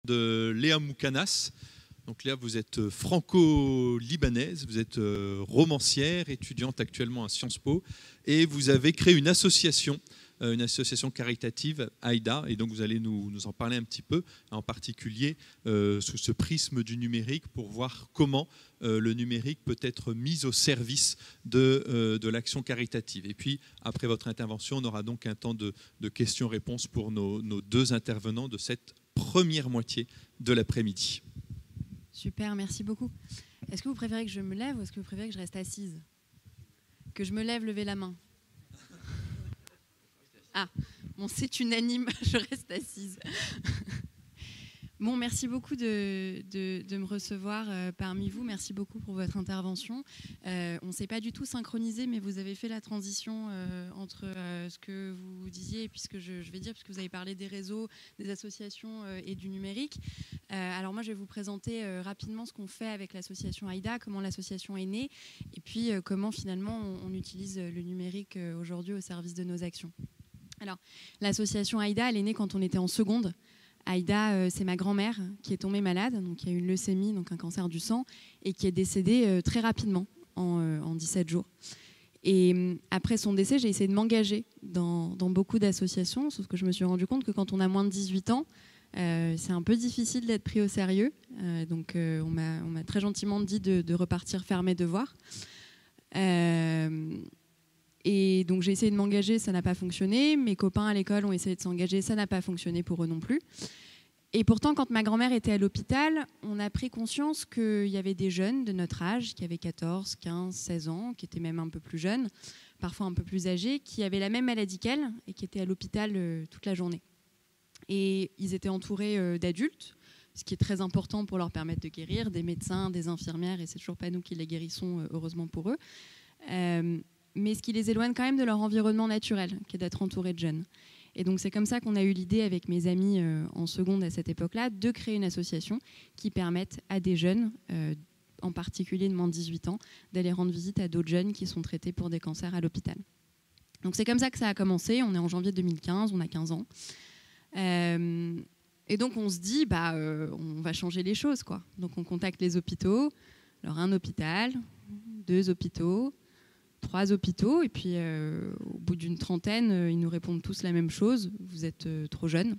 De Léa Moukanas. Donc Léa, vous êtes franco-libanaise, vous êtes romancière, étudiante actuellement à Sciences Po, et vous avez créé une association caritative, AIDA, et donc vous allez nous en parler un petit peu, en particulier sous ce prisme du numérique, pour voir comment le numérique peut être mis au service de l'action caritative. Et puis, après votre intervention, on aura donc un temps de questions-réponses pour nos deux intervenants de cette première moitié de l'après-midi. Super, merci beaucoup. Est-ce que vous préférez que je me lève ou est-ce que vous préférez que je reste assise? Que je me lève, levez la main. Ah, bon, c'est unanime, je reste assise. Bon, merci beaucoup de me recevoir parmi vous. Merci beaucoup pour votre intervention. On ne s'est pas du tout synchronisé, mais vous avez fait la transition entre ce que vous disiez et puis ce que je vais dire, puisque vous avez parlé des réseaux, des associations et du numérique. Alors moi, je vais vous présenter rapidement ce qu'on fait avec l'association AIDA, comment l'association est née, et puis comment finalement on utilise le numérique aujourd'hui au service de nos actions. Alors, l'association AIDA, elle est née quand on était en seconde. AIDA, c'est ma grand-mère qui est tombée malade, donc qui a eu une leucémie, donc un cancer du sang, et qui est décédée très rapidement, en 17 jours. Et après son décès, j'ai essayé de m'engager dans beaucoup d'associations, sauf que je me suis rendu compte que quand on a moins de 18 ans, c'est un peu difficile d'être pris au sérieux. Donc on m'a très gentiment dit de repartir faire mes devoirs. Et donc j'ai essayé de m'engager, ça n'a pas fonctionné. Mes copains à l'école ont essayé de s'engager, ça n'a pas fonctionné pour eux non plus. Et pourtant, quand ma grand-mère était à l'hôpital, on a pris conscience qu'il y avait des jeunes de notre âge, qui avaient 14, 15, 16 ans, qui étaient même un peu plus jeunes, parfois un peu plus âgés, qui avaient la même maladie qu'elle et qui étaient à l'hôpital toute la journée. Et ils étaient entourés d'adultes, ce qui est très important pour leur permettre de guérir, des médecins, des infirmières, et c'est toujours pas nous qui les guérissons, heureusement pour eux. Mais ce qui les éloigne quand même de leur environnement naturel, qui est d'être entourés de jeunes. Et donc c'est comme ça qu'on a eu l'idée avec mes amis en seconde à cette époque-là de créer une association qui permette à des jeunes, en particulier de moins de 18 ans, d'aller rendre visite à d'autres jeunes qui sont traités pour des cancers à l'hôpital. Donc c'est comme ça que ça a commencé, on est en janvier 2015, on a 15 ans. Et donc on se dit, on va changer les choses, quoi. Donc on contacte les hôpitaux, alors un hôpital, 2 hôpitaux, 3 hôpitaux, et puis au bout d'une trentaine, ils nous répondent tous la même chose, vous êtes trop jeunes.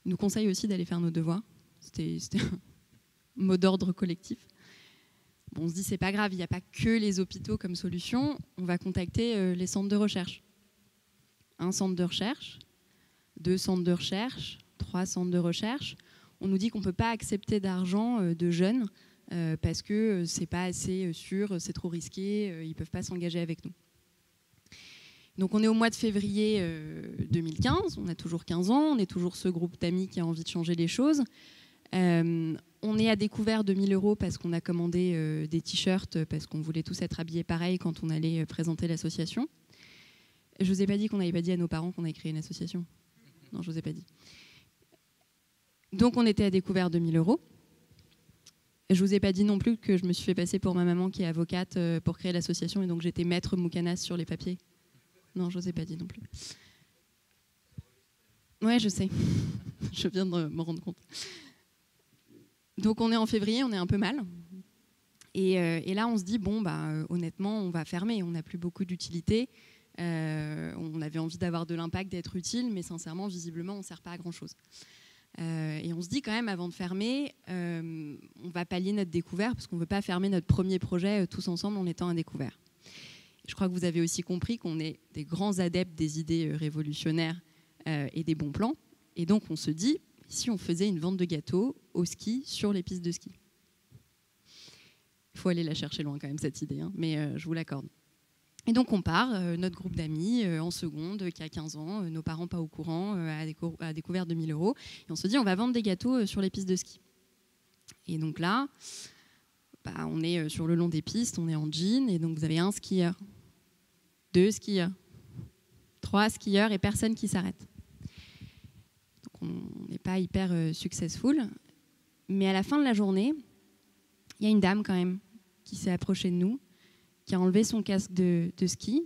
Ils nous conseillent aussi d'aller faire nos devoirs. C'était un mot d'ordre collectif. Bon, on se dit, c'est pas grave, il n'y a pas que les hôpitaux comme solution, on va contacter les centres de recherche. Un centre de recherche, 2 centres de recherche, 3 centres de recherche. On nous dit qu'on ne peut pas accepter d'argent de jeunes parce que c'est pas assez sûr, c'est trop risqué, ils peuvent pas s'engager avec nous. Donc on est au mois de février 2015, on a toujours 15 ans, on est toujours ce groupe d'amis qui a envie de changer les choses. On est à découvert de 1 000 € parce qu'on a commandé des t-shirts, parce qu'on voulait tous être habillés pareil quand on allait présenter l'association. Je vous ai pas dit qu'on n'avait pas dit à nos parents qu'on avait créé une association. Non, je vous ai pas dit. Donc on était à découvert de 1 000 €. Je vous ai pas dit non plus que je me suis fait passer pour ma maman qui est avocate pour créer l'association et donc j'étais maître Moukanas sur les papiers. Non, je vous ai pas dit non plus. Ouais, je sais. Je viens de me rendre compte. Donc on est en février, on est un peu mal. Et là, on se dit, honnêtement, on va fermer. On n'a plus beaucoup d'utilité. On avait envie d'avoir de l'impact, d'être utile, mais sincèrement, visiblement, on ne sert pas à grand-chose. Et on se dit quand même, avant de fermer, on va pallier notre découvert, parce qu'on ne veut pas fermer notre premier projet tous ensemble en étant à découvert. Je crois que vous avez aussi compris qu'on est des grands adeptes des idées révolutionnaires et des bons plans. Et donc, on se dit, si on faisait une vente de gâteaux au ski sur les pistes de ski. Il faut aller la chercher loin quand même, cette idée, hein, mais je vous l'accorde. Et donc on part, notre groupe d'amis en seconde qui a 15 ans, nos parents pas au courant, à découvert de 1 000 €. Et on se dit on va vendre des gâteaux sur les pistes de ski. Et donc là, on est sur le long des pistes, on est en jean, et donc vous avez 1 skieur, 2 skieurs, 3 skieurs et personne qui s'arrête. Donc on n'est pas hyper successful. Mais à la fin de la journée, il y a une dame quand même qui s'est approchée de nous, qui a enlevé son casque de ski,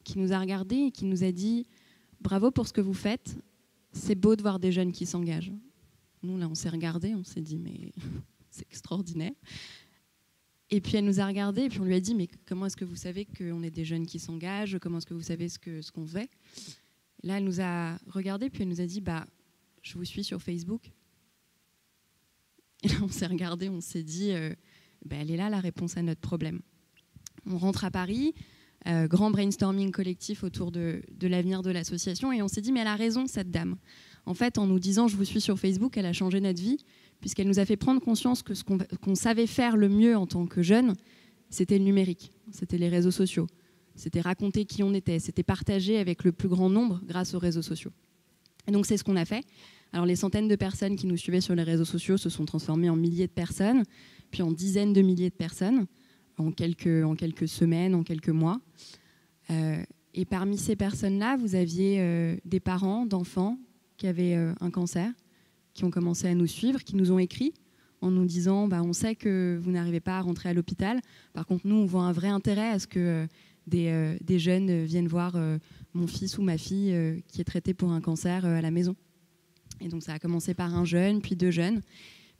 qui nous a regardés et qui nous a dit « Bravo pour ce que vous faites, c'est beau de voir des jeunes qui s'engagent. Nous, là, on s'est regardés, on s'est dit, mais c'est extraordinaire. Et puis elle nous a regardés, et puis on lui a dit, mais comment est-ce que vous savez qu'on est des jeunes qui s'engagent? Comment est-ce que vous savez ce qu'on fait? Et là, elle nous a regardés, puis elle nous a dit, bah, je vous suis sur Facebook. Et là, on s'est regardés, on s'est dit, bah, elle est là la réponse à notre problème. On rentre à Paris, grand brainstorming collectif autour de l'avenir de l'association, et on s'est dit, mais elle a raison, cette dame. En fait, en nous disant, je vous suis sur Facebook, elle a changé notre vie, puisqu'elle nous a fait prendre conscience que ce qu'on savait faire le mieux en tant que jeunes, c'était le numérique, c'était les réseaux sociaux, c'était raconter qui on était, c'était partager avec le plus grand nombre grâce aux réseaux sociaux. Et donc c'est ce qu'on a fait. Alors les centaines de personnes qui nous suivaient sur les réseaux sociaux se sont transformées en milliers de personnes, puis en dizaines de milliers de personnes, en quelques semaines, en quelques mois. Et parmi ces personnes-là, vous aviez des parents d'enfants qui avaient un cancer, qui ont commencé à nous suivre, qui nous ont écrit en nous disant bah, on sait que vous n'arrivez pas à rentrer à l'hôpital. Par contre, nous, on voit un vrai intérêt à ce que des jeunes viennent voir mon fils ou ma fille qui est traité pour un cancer à la maison. Et donc, ça a commencé par un jeune, puis 2 jeunes.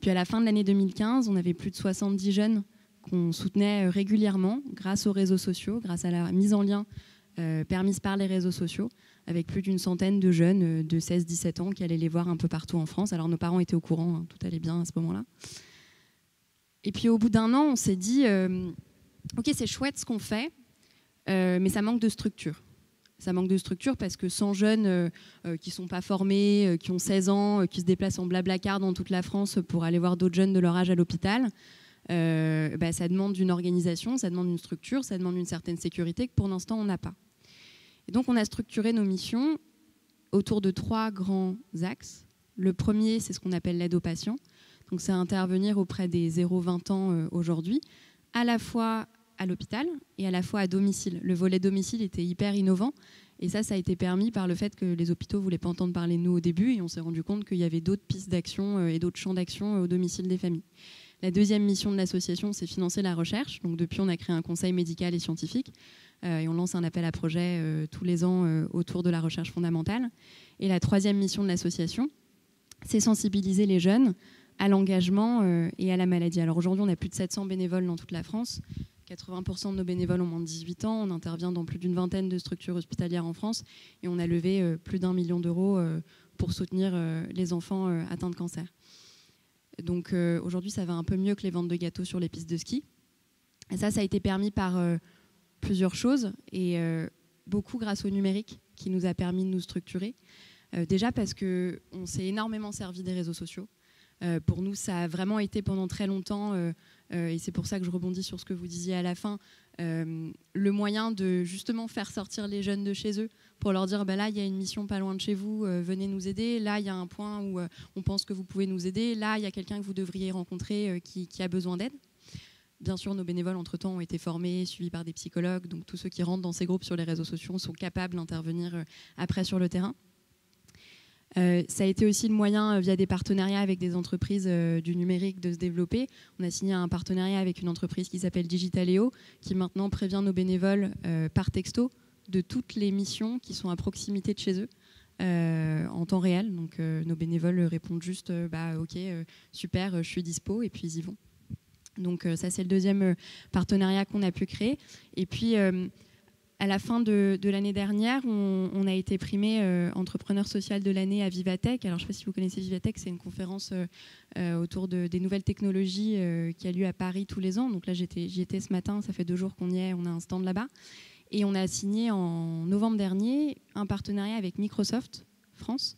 Puis à la fin de l'année 2015, on avait plus de 70 jeunes qu'on soutenait régulièrement grâce aux réseaux sociaux, grâce à la mise en lien permise par les réseaux sociaux, avec plus d'une centaine de jeunes de 16-17 ans qui allaient les voir un peu partout en France. Alors nos parents étaient au courant, hein, tout allait bien à ce moment-là. Et puis au bout d'un an, on s'est dit, ok, c'est chouette ce qu'on fait, mais ça manque de structure. Ça manque de structure parce que 100 jeunes qui ne sont pas formés, qui ont 16 ans, qui se déplacent en blablacar dans toute la France pour aller voir d'autres jeunes de leur âge à l'hôpital, ça demande une organisation, ça demande une structure, ça demande une certaine sécurité que pour l'instant on n'a pas. Et donc on a structuré nos missions autour de 3 grands axes. Le premier, c'est ce qu'on appelle l'aide aux patients. Donc c'est intervenir auprès des 0-20 ans aujourd'hui, à la fois à l'hôpital et à la fois à domicile. Le volet domicile était hyper innovant et ça a été permis par le fait que les hôpitaux ne voulaient pas entendre parler de nous au début et on s'est rendu compte qu'il y avait d'autres pistes d'action et d'autres champs d'action au domicile des familles. La deuxième mission de l'association, c'est financer la recherche. Donc depuis, on a créé un conseil médical et scientifique et on lance un appel à projet tous les ans autour de la recherche fondamentale. Et la troisième mission de l'association, c'est sensibiliser les jeunes à l'engagement et à la maladie. Alors aujourd'hui, on a plus de 700 bénévoles dans toute la France. 80% de nos bénévoles ont moins de 18 ans. On intervient dans plus d'une vingtaine de structures hospitalières en France et on a levé plus d'1 million d'euros pour soutenir les enfants atteints de cancer. Donc aujourd'hui, ça va un peu mieux que les ventes de gâteaux sur les pistes de ski. Et ça a été permis par plusieurs choses et beaucoup grâce au numérique qui nous a permis de nous structurer. Déjà parce qu'on s'est énormément servi des réseaux sociaux. Pour nous, ça a vraiment été pendant très longtemps, et c'est pour ça que je rebondis sur ce que vous disiez à la fin, le moyen de justement faire sortir les jeunes de chez eux pour leur dire là, il y a une mission pas loin de chez vous, venez nous aider. Là, il y a un point où on pense que vous pouvez nous aider. Là, il y a quelqu'un que vous devriez rencontrer qui a besoin d'aide. Bien sûr, nos bénévoles, entre-temps, ont été formés, suivis par des psychologues. Donc, tous ceux qui rentrent dans ces groupes sur les réseaux sociaux sont capables d'intervenir après sur le terrain. Ça a été aussi le moyen, via des partenariats avec des entreprises du numérique, de se développer. On a signé un partenariat avec une entreprise qui s'appelle Digitaléo, qui maintenant prévient nos bénévoles par texto de toutes les missions qui sont à proximité de chez eux en temps réel. Donc nos bénévoles répondent juste ok, super, je suis dispo, et puis ils y vont. Donc ça, c'est le deuxième partenariat qu'on a pu créer. Et puis à la fin de l'année dernière, on a été primé entrepreneur social de l'année à Vivatech. Alors, je ne sais pas si vous connaissez Vivatech, c'est une conférence autour des nouvelles technologies qui a lieu à Paris tous les ans. Donc là, j'y étais ce matin, ça fait 2 jours qu'on y est, on a un stand là-bas. Et on a signé en novembre dernier un partenariat avec Microsoft France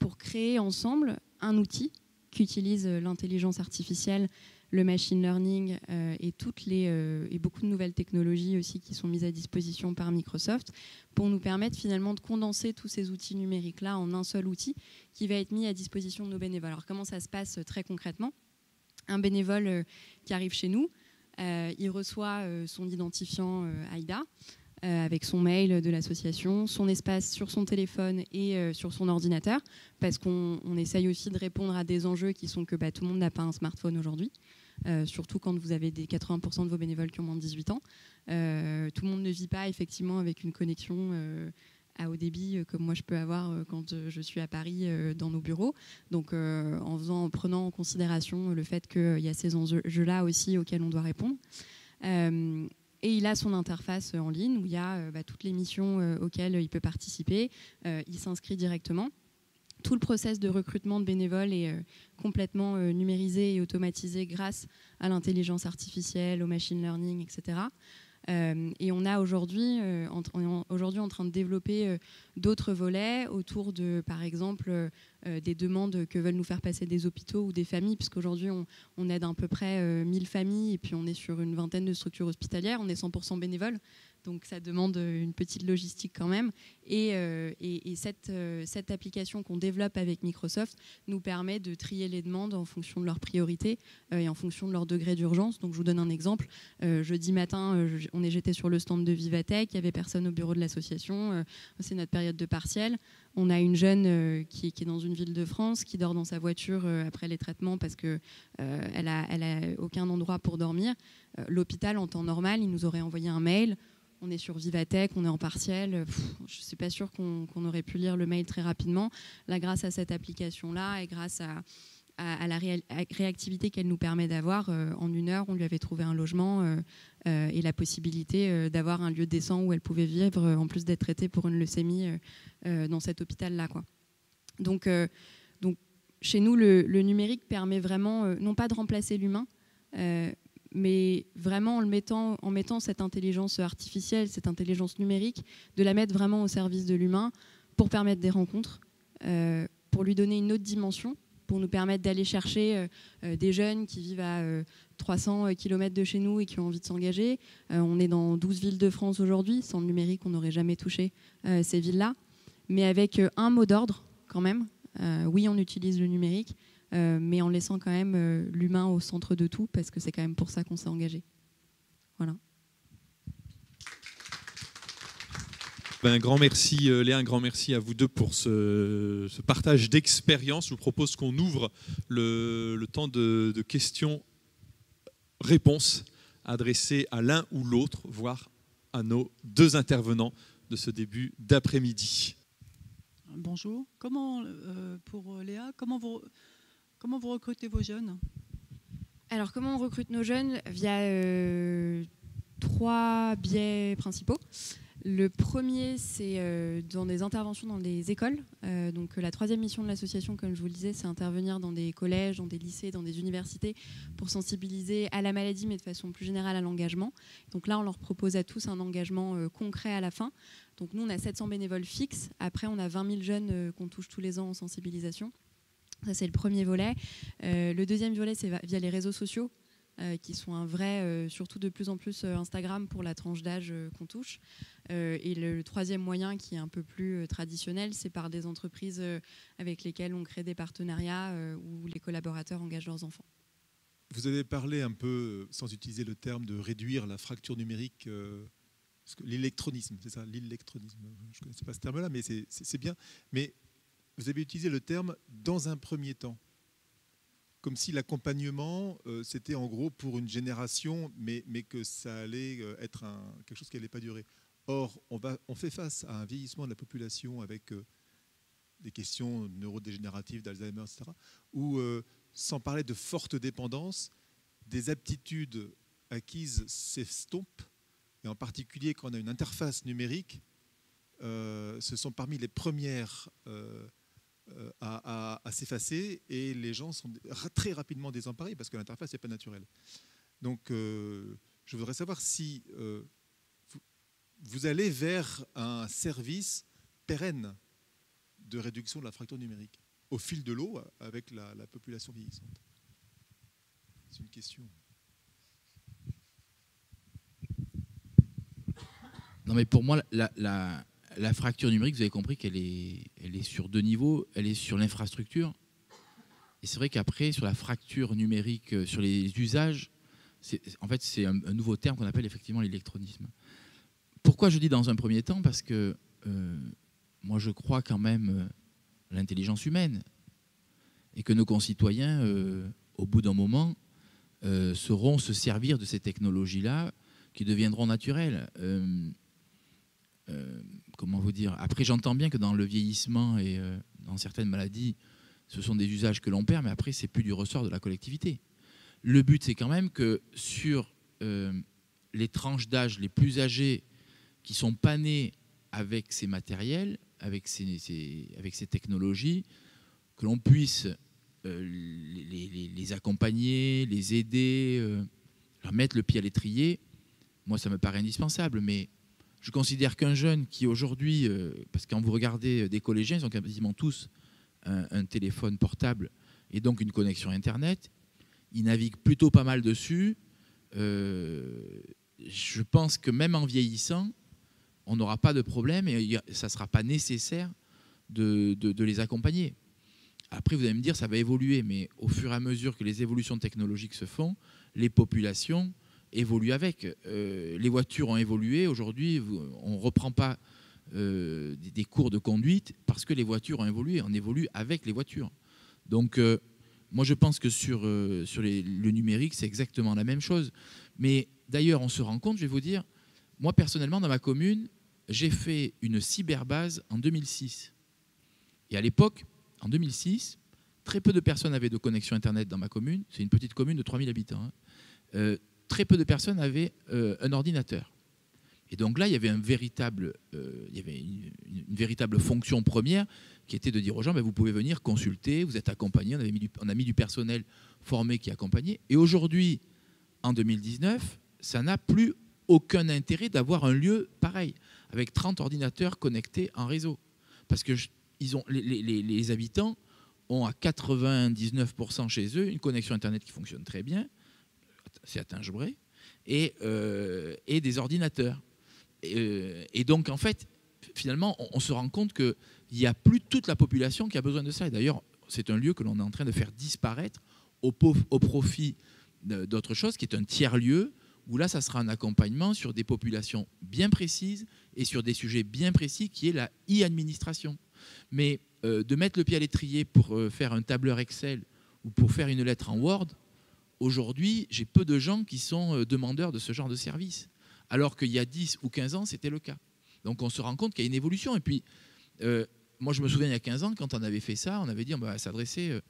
pour créer ensemble un outil qui utilise l'intelligence artificielle, le machine learning et beaucoup de nouvelles technologies aussi qui sont mises à disposition par Microsoft pour nous permettre finalement de condenser tous ces outils numériques-là en un seul outil qui va être mis à disposition de nos bénévoles. Alors comment ça se passe très concrètement ? Un bénévole qui arrive chez nous, il reçoit son identifiant AIDA avec son mail de l'association, son espace sur son téléphone et sur son ordinateur, parce qu'on essaye aussi de répondre à des enjeux qui sont que tout le monde n'a pas un smartphone aujourd'hui, surtout quand vous avez 80% de vos bénévoles qui ont moins de 18 ans. Tout le monde ne vit pas effectivement avec une connexion à haut débit comme moi je peux avoir quand je suis à Paris dans nos bureaux. Donc en prenant en considération le fait qu'il y a ces enjeux-là aussi auxquels on doit répondre. Et il a son interface en ligne où il y a toutes les missions auxquelles il peut participer. Il s'inscrit directement. Tout le process de recrutement de bénévoles est complètement numérisé et automatisé grâce à l'intelligence artificielle, au machine learning, etc. Et on a aujourd'hui en train de développer d'autres volets autour de, par exemple, des demandes que veulent nous faire passer des hôpitaux ou des familles, puisqu'aujourd'hui on aide à peu près 1000 familles et puis on est sur une vingtaine de structures hospitalières, on est 100% bénévoles. Donc ça demande une petite logistique quand même. Et cette application qu'on développe avec Microsoft nous permet de trier les demandes en fonction de leurs priorités et en fonction de leur degré d'urgence. Donc je vous donne un exemple. Jeudi matin, j'étais sur le stand de Vivatech, il n'y avait personne au bureau de l'association. C'est notre période de partiel. On a une jeune qui est dans une ville de France, qui dort dans sa voiture après les traitements parce qu'elle a aucun endroit pour dormir. L'hôpital, en temps normal, il nous aurait envoyé un mail. On est sur Vivatech, on est en partiel. Je ne suis pas sûre qu'on aurait pu lire le mail très rapidement. Là, grâce à cette application-là et grâce à la réactivité qu'elle nous permet d'avoir, en 1 heure, on lui avait trouvé un logement et la possibilité d'avoir un lieu décent où elle pouvait vivre, en plus d'être traitée pour une leucémie dans cet hôpital-là, quoi. Donc, chez nous, le numérique permet vraiment, non pas de remplacer l'humain, mais vraiment en mettant cette intelligence artificielle, cette intelligence numérique, de la mettre vraiment au service de l'humain pour permettre des rencontres, pour lui donner une autre dimension, pour nous permettre d'aller chercher des jeunes qui vivent à 300 km de chez nous et qui ont envie de s'engager. On est dans 12 villes de France aujourd'hui. Sans le numérique, on n'aurait jamais touché ces villes-là. Mais avec un mot d'ordre quand même. Oui, on utilise le numérique, mais en laissant quand même l'humain au centre de tout, parce que c'est quand même pour ça qu'on s'est engagé. Voilà. Un grand merci Léa, un grand merci à vous deux pour ce partage d'expérience. Je vous propose qu'on ouvre le temps de questions-réponses adressées à l'un ou l'autre, voire à nos 2 intervenants de ce début d'après-midi. Bonjour. Pour Léa, comment vous recrutez vos jeunes ? Alors, comment on recrute nos jeunes ? Via 3 biais principaux. Le premier, c'est dans des interventions dans des écoles. Donc la 3e mission de l'association, comme je vous le disais, c'est intervenir dans des collèges, dans des lycées, dans des universités pour sensibiliser à la maladie, mais de façon plus générale à l'engagement. Donc là, on leur propose à tous un engagement concret à la fin. Donc nous, on a 700 bénévoles fixes. Après, on a 20 000 jeunes qu'on touche tous les ans en sensibilisation. Ça, c'est le premier volet. Le deuxième volet, c'est via les réseaux sociaux. Qui sont un vrai, surtout de plus en plus Instagram pour la tranche d'âge qu'on touche. Et le 3e moyen, qui est un peu plus traditionnel, c'est par des entreprises avec lesquelles on crée des partenariats où les collaborateurs engagent leurs enfants. Vous avez parlé un peu, sans utiliser le terme, de réduire la fracture numérique, l'électronisme, c'est ça, l'électronisme. Je ne connaissais pas ce terme-là, mais c'est bien. Mais vous avez utilisé le terme « dans un premier temps ». Comme si l'accompagnement, c'était en gros pour une génération, mais que ça allait être quelque chose qui n'allait pas durer. Or, on fait face à un vieillissement de la population avec des questions neurodégénératives, d'Alzheimer, etc., où, sans parler de forte dépendance, des aptitudes acquises s'estompent, et en particulier quand on a une interface numérique, ce sont parmi les premières à s'effacer, et les gens sont très rapidement désemparés parce que l'interface n'est pas naturelle. Donc je voudrais savoir si vous allez vers un service pérenne de réduction de la fracture numérique au fil de l'eau avec la population vieillissante. C'est une question. Non, mais pour moi, la fracture numérique, vous avez compris qu'elle est sur 2 niveaux. Elle est sur l'infrastructure. Et c'est vrai qu'après, sur la fracture numérique, sur les usages, en fait, c'est un nouveau terme qu'on appelle effectivement l'électronisme. Pourquoi je dis dans un premier temps ? Parce que moi, je crois quand même à l'intelligence humaine et que nos concitoyens, au bout d'un moment, sauront se servir de ces technologies-là qui deviendront naturelles. comment vous dire? Après, j'entends bien que dans le vieillissement et dans certaines maladies, ce sont des usages que l'on perd, mais après, c'est plus du ressort de la collectivité. Le but, c'est quand même que sur les tranches d'âge les plus âgées qui sont pas nés avec ces matériels, avec ces technologies, que l'on puisse les accompagner, les aider, leur mettre le pied à l'étrier. Moi, ça me paraît indispensable, mais je considère qu'un jeune qui aujourd'hui, parce que quand vous regardez des collégiens, ils ont quasiment tous un téléphone portable et donc une connexion Internet, ils naviguent plutôt pas mal dessus. Je pense que même en vieillissant, on n'aura pas de problème et ça ne sera pas nécessaire de les accompagner. Après, vous allez me dire, ça va évoluer, mais au fur et à mesure que les évolutions technologiques se font, les populations évoluent avec. Les voitures ont évolué. Aujourd'hui, on ne reprend pas des cours de conduite parce que les voitures ont évolué. On évolue avec les voitures. Donc, moi, je pense que sur le numérique, c'est exactement la même chose. Mais d'ailleurs, on se rend compte, je vais vous dire, moi, personnellement, dans ma commune, j'ai fait une cyberbase en 2006. Et à l'époque, en 2006, très peu de personnes avaient de connexion Internet dans ma commune. C'est une petite commune de 3000 habitants. Très peu de personnes avaient un ordinateur. Et donc là, il y avait une véritable fonction première qui était de dire aux gens, vous pouvez venir consulter, vous êtes accompagnés, on a mis du personnel formé qui accompagnait. Et aujourd'hui, en 2019, ça n'a plus aucun intérêt d'avoir un lieu pareil, avec 30 ordinateurs connectés en réseau. Parce que les habitants ont à 99% chez eux une connexion Internet qui fonctionne très bien, c'est atteint-gebré, et des ordinateurs. Et donc, en fait, finalement, on se rend compte qu'il n'y a plus toute la population qui a besoin de ça. Et d'ailleurs, c'est un lieu que l'on est en train de faire disparaître au profit d'autre chose, qui est un tiers-lieu, où là, ça sera un accompagnement sur des populations bien précises et sur des sujets bien précis, qui est la e-administration. Mais de mettre le pied à l'étrier pour faire un tableur Excel ou pour faire une lettre en Word, aujourd'hui, j'ai peu de gens qui sont demandeurs de ce genre de service. Alors qu'il y a 10 ou 15 ans, c'était le cas. Donc on se rend compte qu'il y a une évolution. Et puis, moi je me souviens il y a 15 ans, quand on avait fait ça, on avait dit on va s'adresser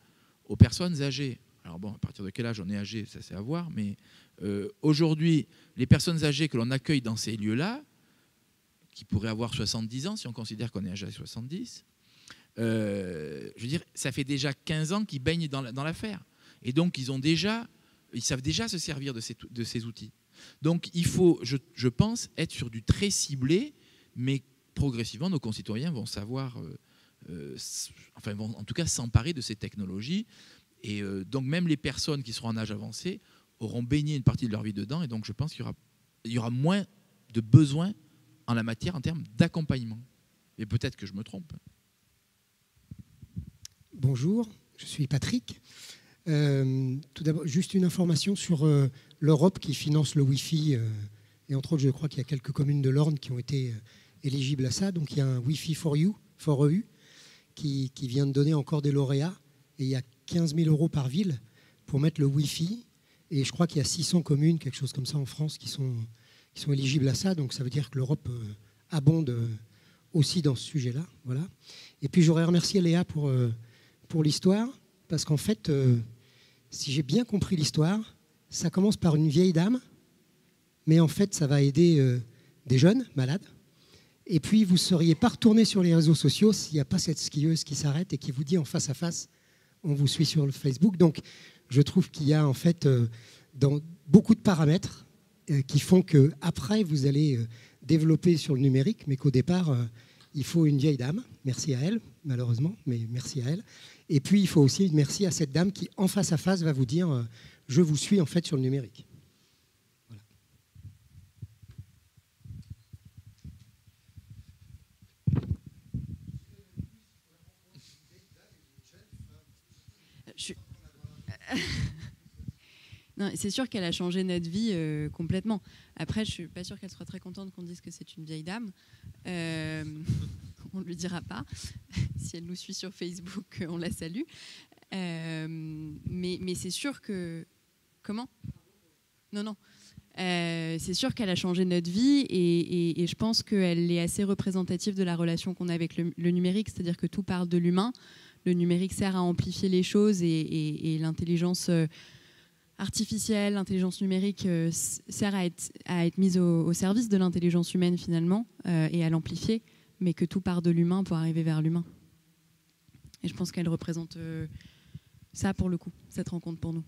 aux personnes âgées. Alors bon, à partir de quel âge on est âgé, ça c'est à voir. Mais aujourd'hui, les personnes âgées que l'on accueille dans ces lieux-là, qui pourraient avoir 70 ans, si on considère qu'on est âgé à 70, je veux dire, ça fait déjà 15 ans qu'ils baignent dans l'affaire. Et donc ils savent déjà se servir de ces outils. Donc il faut, je pense, être sur du très ciblé, mais progressivement, nos concitoyens vont savoir, vont en tout cas s'emparer de ces technologies. Et donc même les personnes qui seront en âge avancé auront baigné une partie de leur vie dedans. Et donc je pense qu'il y aura moins de besoins en la matière en termes d'accompagnement. Et peut-être que je me trompe. Bonjour, je suis Patrick. Tout d'abord, juste une information sur l'Europe qui finance le Wi-Fi. Et entre autres, je crois qu'il y a quelques communes de l'Orne qui ont été éligibles à ça. Donc il y a un Wi-Fi for EU qui vient de donner encore des lauréats. Et il y a 15 000 € par ville pour mettre le Wi-Fi. Et je crois qu'il y a 600 communes, quelque chose comme ça en France, qui sont éligibles à ça. Donc ça veut dire que l'Europe abonde aussi dans ce sujet-là. Voilà. Et puis j'aurais remercié Léa pour l'histoire. Parce qu'en fait, si j'ai bien compris l'histoire, ça commence par une vieille dame, mais en fait, ça va aider des jeunes malades. Et puis, vous ne seriez pas retourné sur les réseaux sociaux s'il n'y a pas cette skieuse qui s'arrête et qui vous dit en face à face, on vous suit sur le Facebook. Donc, je trouve qu'il y a en fait dans beaucoup de paramètres qui font qu'après, vous allez développer sur le numérique, mais qu'au départ, il faut une vieille dame. Merci à elle, malheureusement, mais merci à elle. Et puis, il faut aussi merci à cette dame qui, en face à face, va vous dire « Je vous suis en fait sur le numérique ». Voilà. Non, c'est sûr qu'elle a changé notre vie complètement. Après, je ne suis pas sûre qu'elle soit très contente qu'on dise que c'est une vieille dame. On ne lui dira pas. Si elle nous suit sur Facebook, on la salue. Mais c'est sûr que... Comment ? Non. C'est sûr qu'elle a changé notre vie et je pense qu'elle est assez représentative de la relation qu'on a avec le numérique, c'est-à-dire que tout part de l'humain. Le numérique sert à amplifier les choses et l'intelligence artificielle, l'intelligence numérique sert à être mise au service de l'intelligence humaine finalement et à l'amplifier, mais que tout part de l'humain pour arriver vers l'humain. Et je pense qu'elle représente ça pour le coup, cette rencontre pour nous.